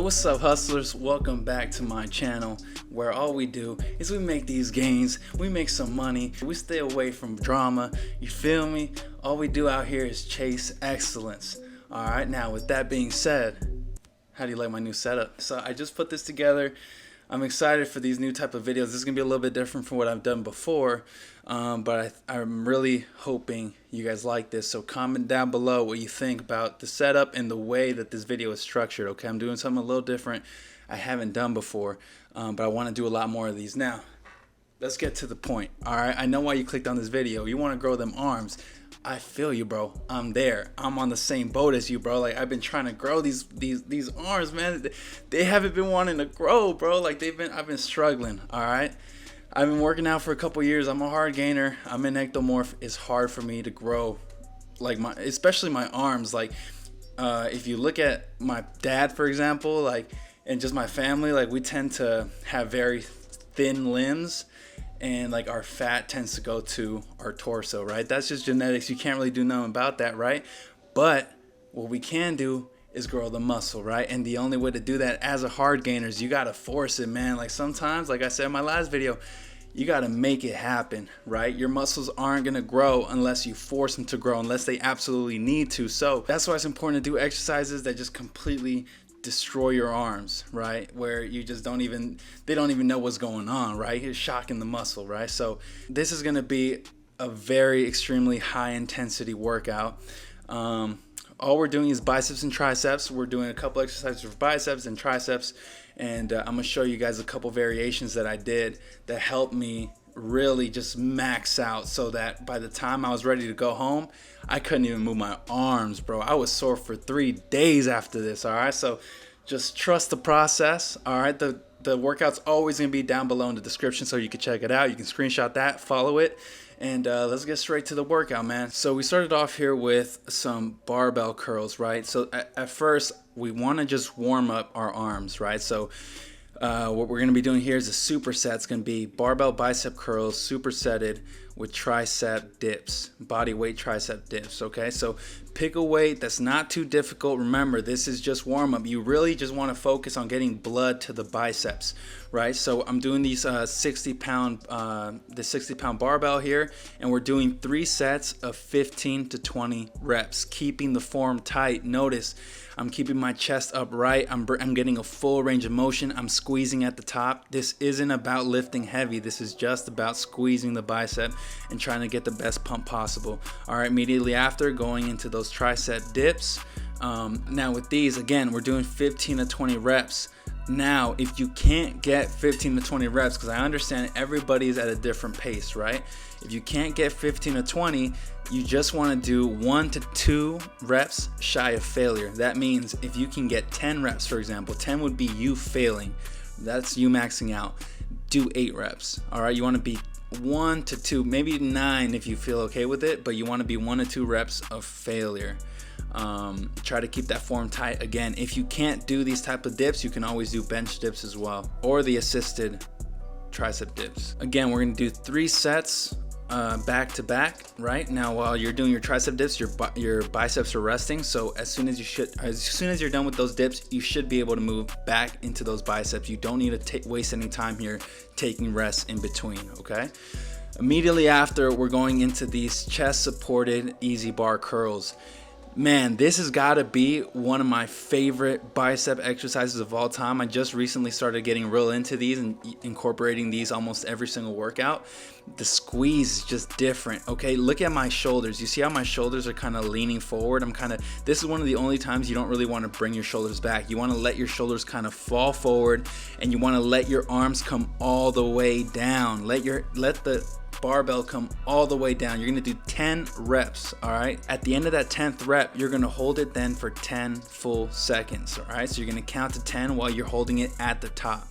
Yo, what's up, hustlers? Welcome back to my channel, where all we do is we make these gains, we make some money, we stay away from drama, you feel me? All we do out here is chase excellence. Alright, now with that being said, how do you like my new setup? So I just put this together. I'm excited for these new type of videos. This is gonna be a little bit different from what I've done before, but I'm really hoping you guys like this. So comment down below what you think about the setup and the way that this video is structured. Okay, I'm doing something a little different I haven't done before, but I want to do a lot more of these. Now, let's get to the point. All right, I know why you clicked on this video. You want to grow them arms. I feel you, bro. I'm there. I'm on the same boat as you, bro. Like, I've been trying to grow these arms, man. They haven't been wanting to grow, bro. Like, I've been struggling. All right, I've been working out for a couple years. I'm a hard gainer. I'm an ectomorph. It's hard for me to grow, like, especially my arms. Like, if you look at my dad, for example, like, and just my family, like, we tend to have very thin limbs, and like our fat tends to go to our torso, right? That's just genetics. You can't really do nothing about that, right? But what we can do is grow the muscle, right? And the only way to do that as a hard gainer is you gotta force it, man. Like, sometimes, like I said in my last video, you gotta make it happen, right? Your muscles aren't gonna grow unless you force them to grow, unless they absolutely need to. So that's why it's important to do exercises that just completely destroy your arms, right? Where you just they don't even know what's going on, right? You're shocking the muscle, right? So this is gonna be a very extremely high intensity workout. All we're doing is biceps and triceps. We're doing a couple exercises for biceps and triceps, and I'm gonna show you guys a couple variations that I did that helped me really just max out, so that by the time I was ready to go home, I couldn't even move my arms, bro. I was sore for 3 days after this. All right, so just trust the process. All right, the workout's always gonna be down below in the description, so you can check it out. You can screenshot that, follow it, and let's get straight to the workout, man. So we started off here with some barbell curls, right? So at first we want to just warm up our arms, right? So what we're going to be doing here is a superset. It's going to be barbell bicep curls supersetted with tricep dips, body weight tricep dips. Okay, so pick a weight that's not too difficult. Remember, this is just warm up. You really just want to focus on getting blood to the biceps, right? So I'm doing these 60-pound barbell here, and we're doing 3 sets of 15 to 20 reps, keeping the form tight. Notice I'm keeping my chest upright. I'm getting a full range of motion. I'm squeezing at the top. This isn't about lifting heavy. This is just about squeezing the bicep and trying to get the best pump possible. All right, immediately after, going into those tricep dips. Now with these, again, we're doing 15 to 20 reps. Now, if you can't get 15 to 20 reps, because I understand everybody's at a different pace, right? If you can't get 15 to 20, you just want to do 1 to 2 reps shy of failure. That means if you can get 10 reps, for example, 10 would be you failing. That's you maxing out. Do 8 reps. All right, you want to be 1 to 2, maybe 9 if you feel okay with it, but you want to be 1 to 2 reps of failure. Try to keep that form tight. Again, if you can't do these type of dips, you can always do bench dips as well, or the assisted tricep dips. Again, we're going to do 3 sets back to back. Right now, while you're doing your tricep dips, your biceps are resting. So as soon as you're done with those dips, you should be able to move back into those biceps. You don't need to waste any time here taking rests in between. Okay. Immediately after, we're going into these chest supported easy bar curls. Man, this has got to be one of my favorite bicep exercises of all time. I just recently started getting real into these and incorporating these almost every single workout. The squeeze is just different. Okay, look at my shoulders. You see how my shoulders are kind of leaning forward? This is one of the only times you don't really want to bring your shoulders back. You want to let your shoulders kind of fall forward, and you want to let your arms come all the way down. Let the barbell come all the way down. You're gonna do 10 reps. All right, at the end of that 10th rep, you're gonna hold it then for 10 full seconds. All right, so you're gonna count to 10 while you're holding it at the top,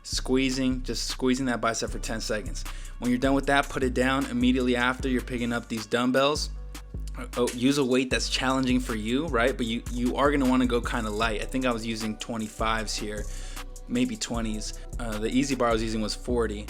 just squeezing that bicep for 10 seconds. When you're done with that, put it down. Immediately after, you're picking up these dumbbells. Use a weight that's challenging for you, right? But you are gonna want to go kind of light. I think I was using 25s here, maybe 20s. The easy bar I was using was 40.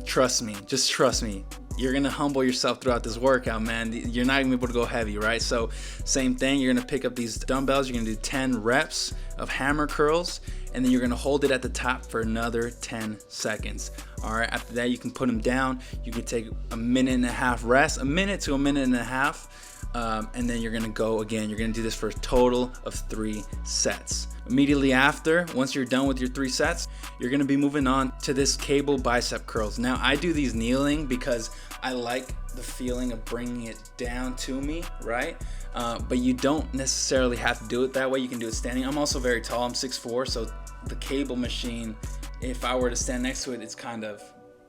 Trust me, just trust me. you're gonna humble yourself throughout this workout, man. You're not gonna be able to go heavy, right? So same thing, you're gonna pick up these dumbbells, you're gonna do 10 reps of hammer curls, and then you're gonna hold it at the top for another 10 seconds. All right, after that, you can put them down. You can take a minute and a half rest, a minute to a minute and a half, and then you're gonna go again. You're gonna do this for a total of 3 sets. Immediately after, once you're done with your 3 sets, you're gonna be moving on to this cable bicep curls. Now, I do these kneeling because I like the feeling of bringing it down to me, right? But you don't necessarily have to do it that way. You can do it standing. I'm also very tall, I'm 6'4", so the cable machine, if I were to stand next to it, it's kind of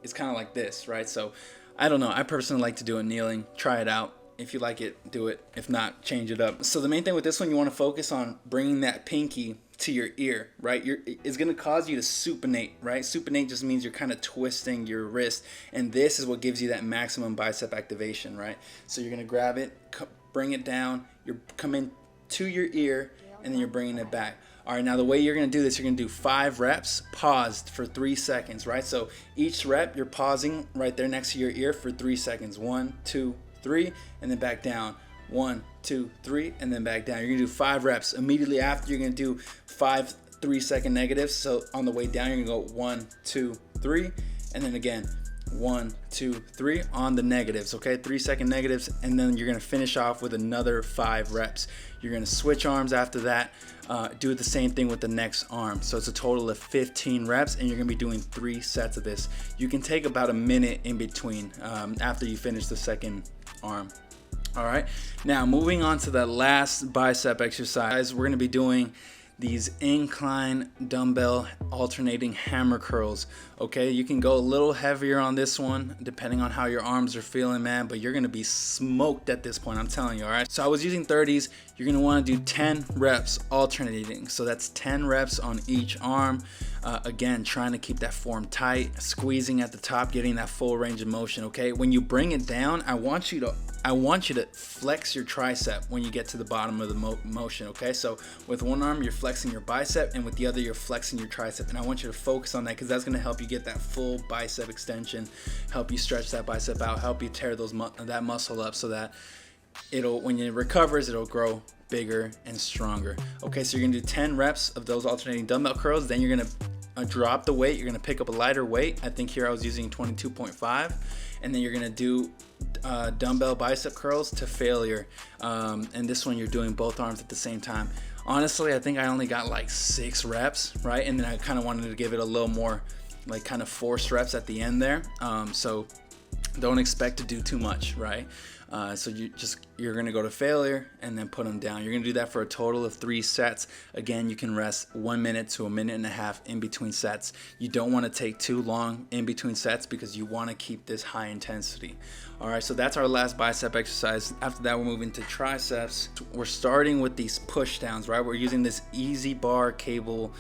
like this, right? So I don't know, I personally like to do it kneeling. Try it out. If you like it, do it. If not, change it up. So the main thing with this one, you want to focus on bringing that pinky to your ear, right? It's going to cause you to supinate, right? Supinate just means you're kind of twisting your wrist, and this is what gives you that maximum bicep activation, right? So you're going to grab it, bring it down, you're coming to your ear, and then you're bringing it back. All right, now the way you're gonna do this, you're gonna do 5 reps, paused for 3 seconds, right? So each rep, you're pausing right there next to your ear for 3 seconds. 1, 2, 3, and then back down. 1, 2, 3, and then back down. You're gonna do 5 reps. Immediately after, you're gonna do 5 3-second negatives. So on the way down, you're gonna go 1, 2, 3, and then again, 1, 2, 3 on the negatives, okay? 3-second negatives, and then you're gonna finish off with another 5 reps. You're gonna switch arms after that, do the same thing with the next arm. So it's a total of 15 reps, and you're gonna be doing 3 sets of this. You can take about a minute in between after you finish the second arm. All right, now moving on to the last bicep exercise, we're gonna be doing these incline dumbbell alternating hammer curls. Okay, you can go a little heavier on this one depending on how your arms are feeling, man, but you're gonna be smoked at this point, I'm telling you. All right, so I was using 30s. You're gonna want to do 10 reps alternating, so that's 10 reps on each arm. Again, trying to keep that form tight, squeezing at the top, getting that full range of motion. Okay, when you bring it down, I want you to flex your tricep when you get to the bottom of the motion. Okay, so with one arm you're flexing your bicep, and with the other you're flexing your tricep, and I want you to focus on that because that's going to help you get that full bicep extension, help you stretch that bicep out, help you tear that muscle up, so that when it recovers, it'll grow bigger and stronger. Okay, so you're gonna do 10 reps of those alternating dumbbell curls. Then you're gonna drop the weight. You're gonna pick up a lighter weight. I think here I was using 22.5, and then you're gonna do dumbbell bicep curls to failure. And this one you're doing both arms at the same time. Honestly, I think I only got like 6 reps, right? And then I kind of wanted to give it a little more, like kind of forced reps at the end there. So don't expect to do too much, right? So you're gonna go to failure and then put them down. You're gonna do that for a total of 3 sets. Again, you can rest 1 minute to a minute and a half in between sets. You don't want to take too long in between sets because you want to keep this high intensity. All right, so that's our last bicep exercise. After that, we're moving to triceps. We're starting with these push downs, right? We're using this easy bar cable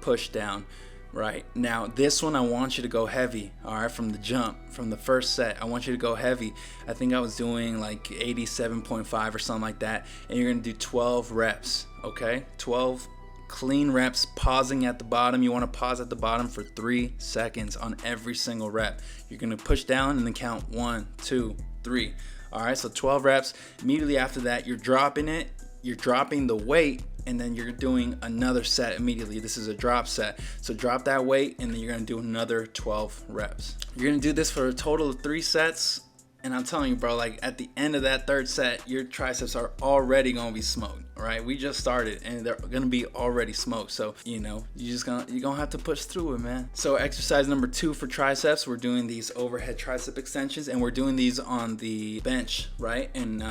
push down. Right, now this one I want you to go heavy. All right, from the jump, from the first set, I want you to go heavy. I think I was doing like 87.5 or something like that, and you're gonna do 12 reps. Okay, 12 clean reps, pausing at the bottom. You want to pause at the bottom for 3 seconds on every single rep. You're gonna push down and then count 1, 2, 3. All right, so 12 reps. Immediately after that, you're dropping it. You're dropping the weight, and then you're doing another set immediately. This is a drop set. So drop that weight, and then you're gonna do another 12 reps. You're gonna do this for a total of 3 sets. And I'm telling you, bro, like at the end of that 3rd set, your triceps are already gonna be smoked, all right? We just started and they're gonna be already smoked. So, you're gonna have to push through it, man. So exercise number 2 for triceps, we're doing these overhead tricep extensions, and we're doing these on the bench, right? And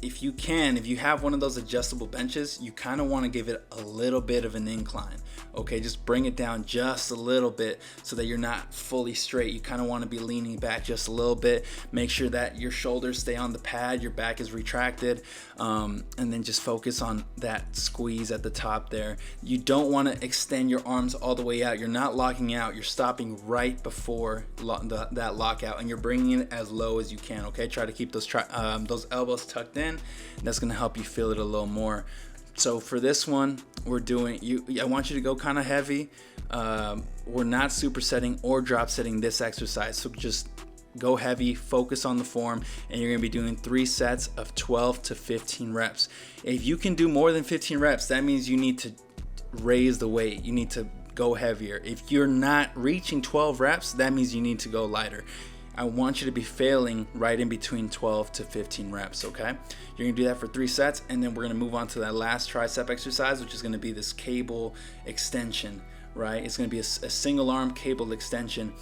if you have one of those adjustable benches, you kind of want to give it a little bit of an incline. Okay, just bring it down just a little bit so that you're not fully straight. You kind of want to be leaning back just a little bit. Make sure that your shoulders stay on the pad, your back is retracted, and then just focus on that squeeze at the top there. You don't want to extend your arms all the way out. You're not locking out. You're stopping right before that lockout, and you're bringing it as low as you can. Okay, try to keep those elbows tucked in. That's going to help you feel it a little more. So for this one, I want you to go kind of heavy. We're not supersetting or drop setting this exercise, so just go heavy, focus on the form, and you're gonna be doing 3 sets of 12 to 15 reps. If you can do more than 15 reps, that means you need to raise the weight. You need to go heavier. If you're not reaching 12 reps, that means you need to go lighter. I want you to be failing right in between 12 to 15 reps, okay? You're gonna do that for 3 sets, and then we're gonna move on to that last tricep exercise, which is gonna be this cable extension, right? It's gonna be a single arm cable extension.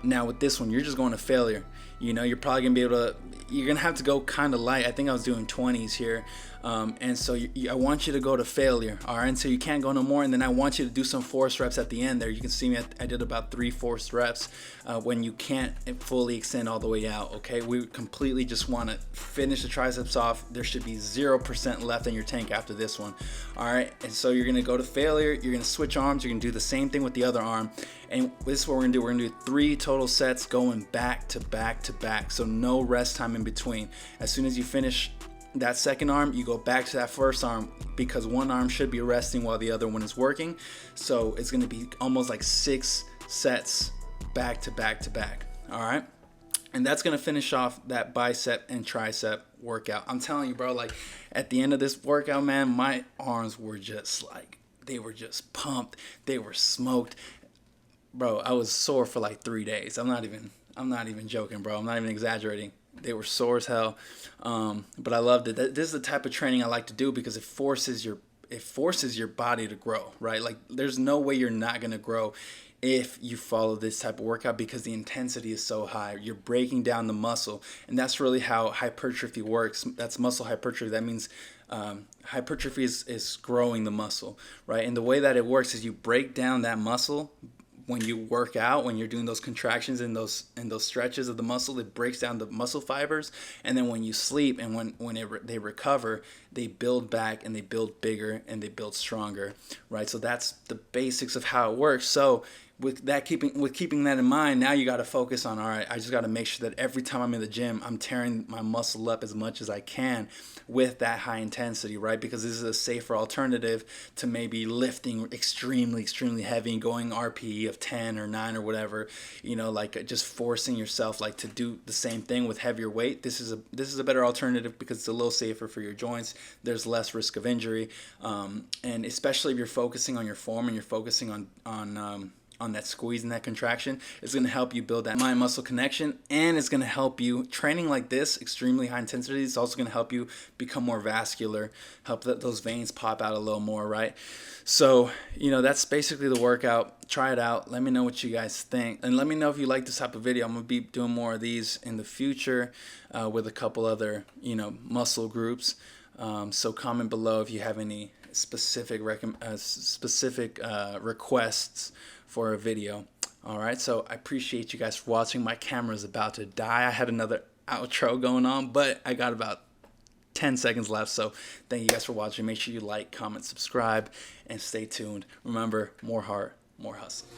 Now with this one, you're just going to failure. You know, you're probably gonna be able to, you're gonna have to go kind of light. I think I was doing 20s here. And so I want you to go to failure, all right? And so you can't go no more. And then I want you to do some forced reps at the end there. You can see me, I did about 3 forced reps when you can't fully extend all the way out, okay? We completely just want to finish the triceps off. There should be 0% left in your tank after this one, all right? And so you're gonna go to failure. You're gonna switch arms. You're gonna do the same thing with the other arm. And this is what we're gonna do. We're gonna do 3 total sets going back to back to back. So no rest time in between. As soon as you finish that second arm, you go back to that first arm, because one arm should be resting while the other one is working. So it's going to be almost like 6 sets back to back to back. All right. And that's going to finish off that bicep and tricep workout. I'm telling you, bro, like at the end of this workout, man, my arms were just like, they were just pumped. They were smoked. Bro, I was sore for like 3 days. I'm not even joking, bro. I'm not even exaggerating. They were sore as hell, but I loved it. This is the type of training I like to do because it forces your body to grow, right? Like there's no way you're not gonna grow if you follow this type of workout, because the intensity is so high. You're breaking down the muscle, and that's really how hypertrophy works. That's muscle hypertrophy. That means hypertrophy is growing the muscle, right? And the way that it works is you break down that muscle. When you work out, when you're doing those contractions and those stretches of the muscle, it breaks down the muscle fibers. And then when you sleep and when they recover, they build back and they build bigger and they build stronger, right? So that's the basics of how it works. So with keeping that in mind, now you got to focus on, all right, I just got to make sure that every time I'm in the gym, I'm tearing my muscle up as much as I can with that high intensity, right? Because this is a safer alternative to maybe lifting extremely, extremely heavy and going RPE of 10 or 9 or whatever, you know, like just forcing yourself like to do the same thing with heavier weight. This is a better alternative because it's a little safer for your joints. There's less risk of injury. And especially if you're focusing on your form and you're focusing on that squeeze and that contraction, it's going to help you build that mind-muscle connection, and it's going to help you, training like this, extremely high intensity, it's also going to help you become more vascular, help those veins pop out a little more, right? So, you know, that's basically the workout. Try it out. Let me know what you guys think, and let me know if you like this type of video. I'm going to be doing more of these in the future with a couple other, you know, muscle groups. So comment below if you have any specific requests for a video. All right, so I appreciate you guys for watching. My camera is about to die. I had another outro going on, but I got about 10 seconds left. So thank you guys for watching. Make sure you like, comment, subscribe, and stay tuned. Remember, more heart, more hustle.